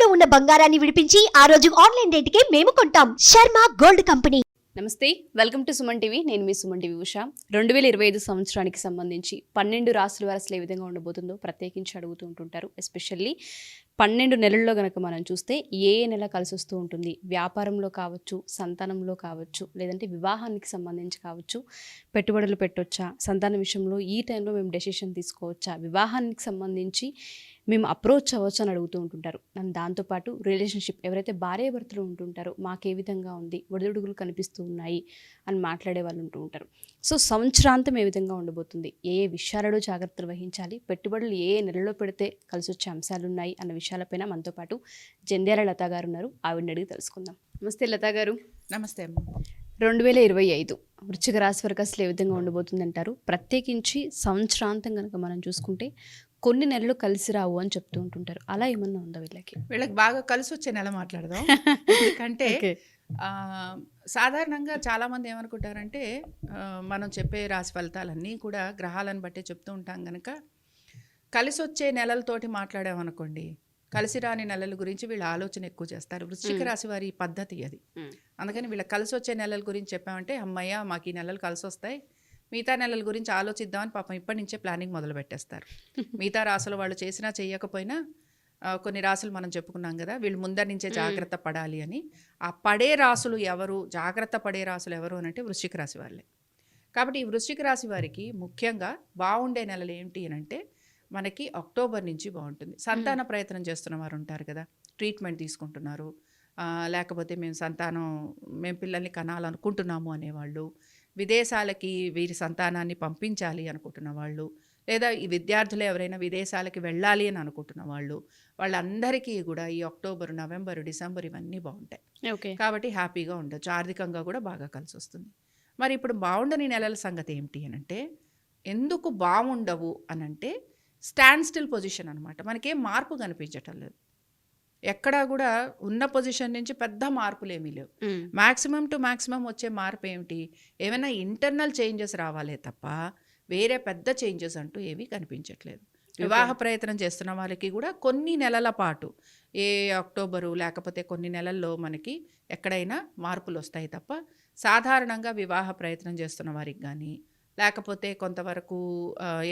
ఇంట్లో ఉన్న బంగారాన్ని విడిపించి ఆ రోజు ఆన్లైన్ రేటుకే మేము కొంటాం. Sharma gold company. నమస్తే, వెల్కమ్ టు సుమన్ టీవీ. నేను మీ సుమన్ టీవీ ఉషా. 2025 సంవత్సరానికి సంబంధించి 12 రాసుల వారు అసలు ఏ విధంగా ఉండబోతుందో ప్రత్యేకించి అడుగుతూ ఉంటుంటారు. ఎస్పెషల్లీ 12 నెలల్లో కనుక మనం చూస్తే ఏ నెల కలిసి వస్తూ ఉంటుంది, వ్యాపారంలో కావచ్చు, సంతానంలో కావచ్చు, లేదంటే వివాహానికి సంబంధించి కావచ్చు, పెట్టుబడులు పెట్టొచ్చా, సంతానం విషయంలో ఈ టైంలో మేము డెసిషన్ తీసుకోవచ్చా, వివాహానికి సంబంధించి మేము అప్రోచ్ అవ్వచ్చు అని అడుగుతూ ఉంటుంటారు. అండ్ దాంతోపాటు రిలేషన్షిప్ ఎవరైతే భార్యాభర్తలు ఉంటుంటారో మాకు ఏ విధంగా ఉంది, ఒడిదుడుగులు కనిపిస్తూ ఉన్నాయి అని మాట్లాడే వాళ్ళు ఉంటూ ఉంటారు. సో సంవత్సరాంతం ఏ విధంగా ఉండబోతుంది, ఏ విషయాలలో జాగ్రత్తలు వహించాలి, పెట్టుబడులు ఏ నెలలో పెడితే కలిసి వచ్చే అంశాలు ఉన్నాయి అన్న విషయాలపైన మనతో పాటు జంధ్యాల లతా గారు ఉన్నారు. ఆవిడని అడిగి తెలుసుకుందాం. నమస్తే లతా గారు. నమస్తే అమ్మ. 2025 వృశ్చిక రాశి వరకు అసలు ఏ విధంగా ఉండబోతుంది అంటారు? ప్రత్యేకించి సంవత్సరాంతం కనుక మనం చూసుకుంటే కొన్ని నెలలు కలిసి రావు అని చెప్తూ ఉంటుంటారు. అలా ఏమన్నా ఉందా వీళ్ళకి బాగా కలిసి వచ్చే నెల మాట్లాడదాం. ఎందుకంటే సాధారణంగా చాలామంది ఏమనుకుంటారంటే మనం చెప్పే రాశి ఫలితాలన్నీ కూడా గ్రహాలను బట్టే చెప్తూ ఉంటాం కనుక కలిసి వచ్చే నెలలతోటి మాట్లాడామనుకోండి, కలిసి రాని నెలల గురించి వీళ్ళ ఆలోచన ఎక్కువ చేస్తారు. వృశ్చిక రాశి వారి పద్ధతి అది. అందుకని వీళ్ళకి కలిసి వచ్చే నెలల గురించి చెప్పామంటే అమ్మయ్య మాకు ఈ నెలలు కలిసి వస్తాయి, మిగతా నెలల గురించి ఆలోచిద్దామని పాపం ఇప్పటి నుంచే ప్లానింగ్ మొదలు పెట్టేస్తారు. మిగతా రాసులు వాళ్ళు చేసినా చెయ్యకపోయినా కొన్ని రాసులు మనం చెప్పుకున్నాం కదా, వీళ్ళు ముందర నుంచే జాగ్రత్త పడాలి అని. ఆ పడే రాసులు ఎవరు, జాగ్రత్త పడే రాసులు ఎవరు అని అంటే వృశ్చిక రాశి వాళ్ళే. కాబట్టి ఈ వృశ్చిక రాశి వారికి ముఖ్యంగా బాగుండే నెలలు ఏంటి అని అంటే మనకి అక్టోబర్ నుంచి బాగుంటుంది. సంతాన ప్రయత్నం చేస్తున్న వారు ఉంటారు కదా, ట్రీట్మెంట్ తీసుకుంటున్నారు, లేకపోతే మేము పిల్లల్ని కనాలనుకుంటున్నాము అనేవాళ్ళు, విదేశాలకి వీరి సంతానాన్ని పంపించాలి అనుకుంటున్న వాళ్ళు, లేదా ఈ విద్యార్థులు ఎవరైనా విదేశాలకి వెళ్ళాలి అని అనుకుంటున్న వాళ్ళందరికీ కూడా ఈ అక్టోబర్, నవంబర్, డిసెంబర్ ఇవన్నీ బాగుంటాయి. కాబట్టి హ్యాపీగా ఉండొచ్చు, ఆర్థికంగా కూడా బాగా కలిసి వస్తుంది. మరి ఇప్పుడు బాగుండని నెలల సంగతి ఏమిటి అని అంటే, ఎందుకు బాగుండవు అనంటే స్టాండ్ స్టిల్ పొజిషన్ అనమాట. మనకేం మార్పు కనిపించటం లేదు, ఎక్కడా కూడా ఉన్న పొజిషన్ నుంచి పెద్ద మార్పులు ఏమీ లేవు. మ్యాక్సిమం టు మ్యాక్సిమం వచ్చే మార్పు ఏమిటి, ఏమైనా ఇంటర్నల్ చేంజెస్ రావాలే తప్ప వేరే పెద్ద చేంజెస్ అంటూ ఏమీ కనిపించట్లేదు. వివాహ ప్రయత్నం చేస్తున్న వాళ్ళకి కూడా కొన్ని నెలల పాటు అక్టోబరు లేకపోతే కొన్ని నెలల్లో మనకి ఎక్కడైనా మార్పులు వస్తాయి తప్ప సాధారణంగా వివాహ ప్రయత్నం చేస్తున్న వారికి కానీ, లేకపోతే కొంతవరకు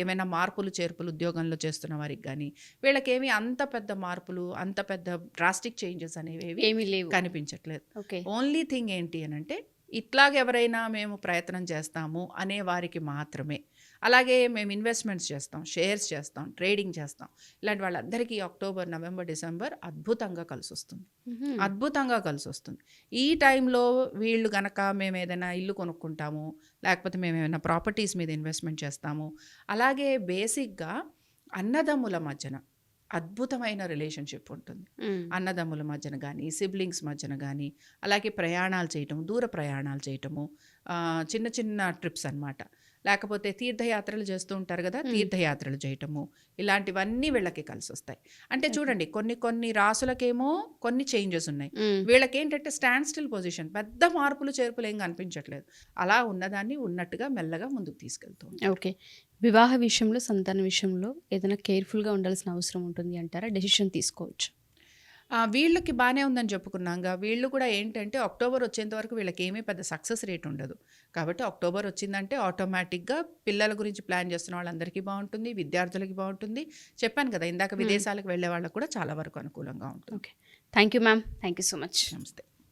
ఏమైనా మార్పులు చేర్పులు ఉద్యోగంలో చేస్తున్న వారికి కానీ వీళ్ళకేమీ అంత పెద్ద మార్పులు, అంత పెద్ద డ్రాస్టిక్ చేంజెస్ అనేవి ఏమీ లేవు, కనిపించట్లేదు. ఓన్లీ థింగ్ ఏంటి అని అంటే ఇట్లాగ ఎవరైనా మేము ప్రయత్నం చేస్తాము అనే వారికి మాత్రమే, అలాగే మేము ఇన్వెస్ట్మెంట్స్ చేస్తాం, షేర్స్ చేస్తాం, ట్రేడింగ్ చేస్తాం, ఇలాంటి వాళ్ళందరికీ అక్టోబర్, నవంబర్, డిసెంబర్ అద్భుతంగా కలిసి వస్తుంది. అద్భుతంగా కలిసి వస్తుంది. ఈ టైంలో వీళ్ళు కనుక మేము ఏదైనా ఇల్లు కొనుక్కుంటాము, లేకపోతే మేము ఏమైనా ప్రాపర్టీస్ మీద ఇన్వెస్ట్మెంట్ చేస్తాము, అలాగే బేసిక్గా అన్నదమ్ముల మధ్యన అద్భుతమైన రిలేషన్షిప్ ఉంటుంది. అన్నదమ్ముల మధ్యన కానీ, సిబ్లింగ్స్ మధ్యన కానీ, అలాగే ప్రయాణాలు చేయటము, దూర ప్రయాణాలు చేయటము, చిన్న చిన్న ట్రిప్స్ అన్నమాట, లేకపోతే తీర్థయాత్రలు చేస్తూ ఉంటారు కదా, తీర్థయాత్రలు చేయటము, ఇలాంటివన్నీ వీళ్ళకి కలిసి వస్తాయి. అంటే చూడండి, కొన్ని రాసులకేమో కొన్ని చేంజెస్ ఉన్నాయి, వీళ్ళకి ఏంటంటే స్టాండ్ స్టిల్ పొజిషన్, పెద్ద మార్పులు చేర్పులు ఏం కనిపించట్లేదు. అలా ఉన్నదాన్ని ఉన్నట్టుగా మెల్లగా ముందుకు తీసుకెళ్తాం. ఓకే, వివాహ విషయంలో, సంతాన విషయంలో ఏదైనా కేర్ఫుల్గా ఉండాల్సిన అవసరం ఉంటుంది అంటారా? డెసిషన్ తీసుకోవచ్చు. వీళ్ళకి బాగానే ఉందని చెప్పుకున్నాగా, వీళ్ళు కూడా ఏంటంటే అక్టోబర్ వచ్చేంత వరకు వీళ్ళకి ఏమీ పెద్ద సక్సెస్ రేట్ ఉండదు. కాబట్టి అక్టోబర్ వచ్చిందంటే ఆటోమేటిక్గా పిల్లల గురించి ప్లాన్ చేస్తున్న వాళ్ళందరికీ బాగుంటుంది, విద్యార్థులకి బాగుంటుంది. చెప్పాను కదా ఇందాక, విదేశాలకు వెళ్ళే వాళ్ళకు కూడా చాలా వరకు అనుకూలంగా ఉంటుంది. Okay, thank you ma'am, thank you so much. నమస్తే.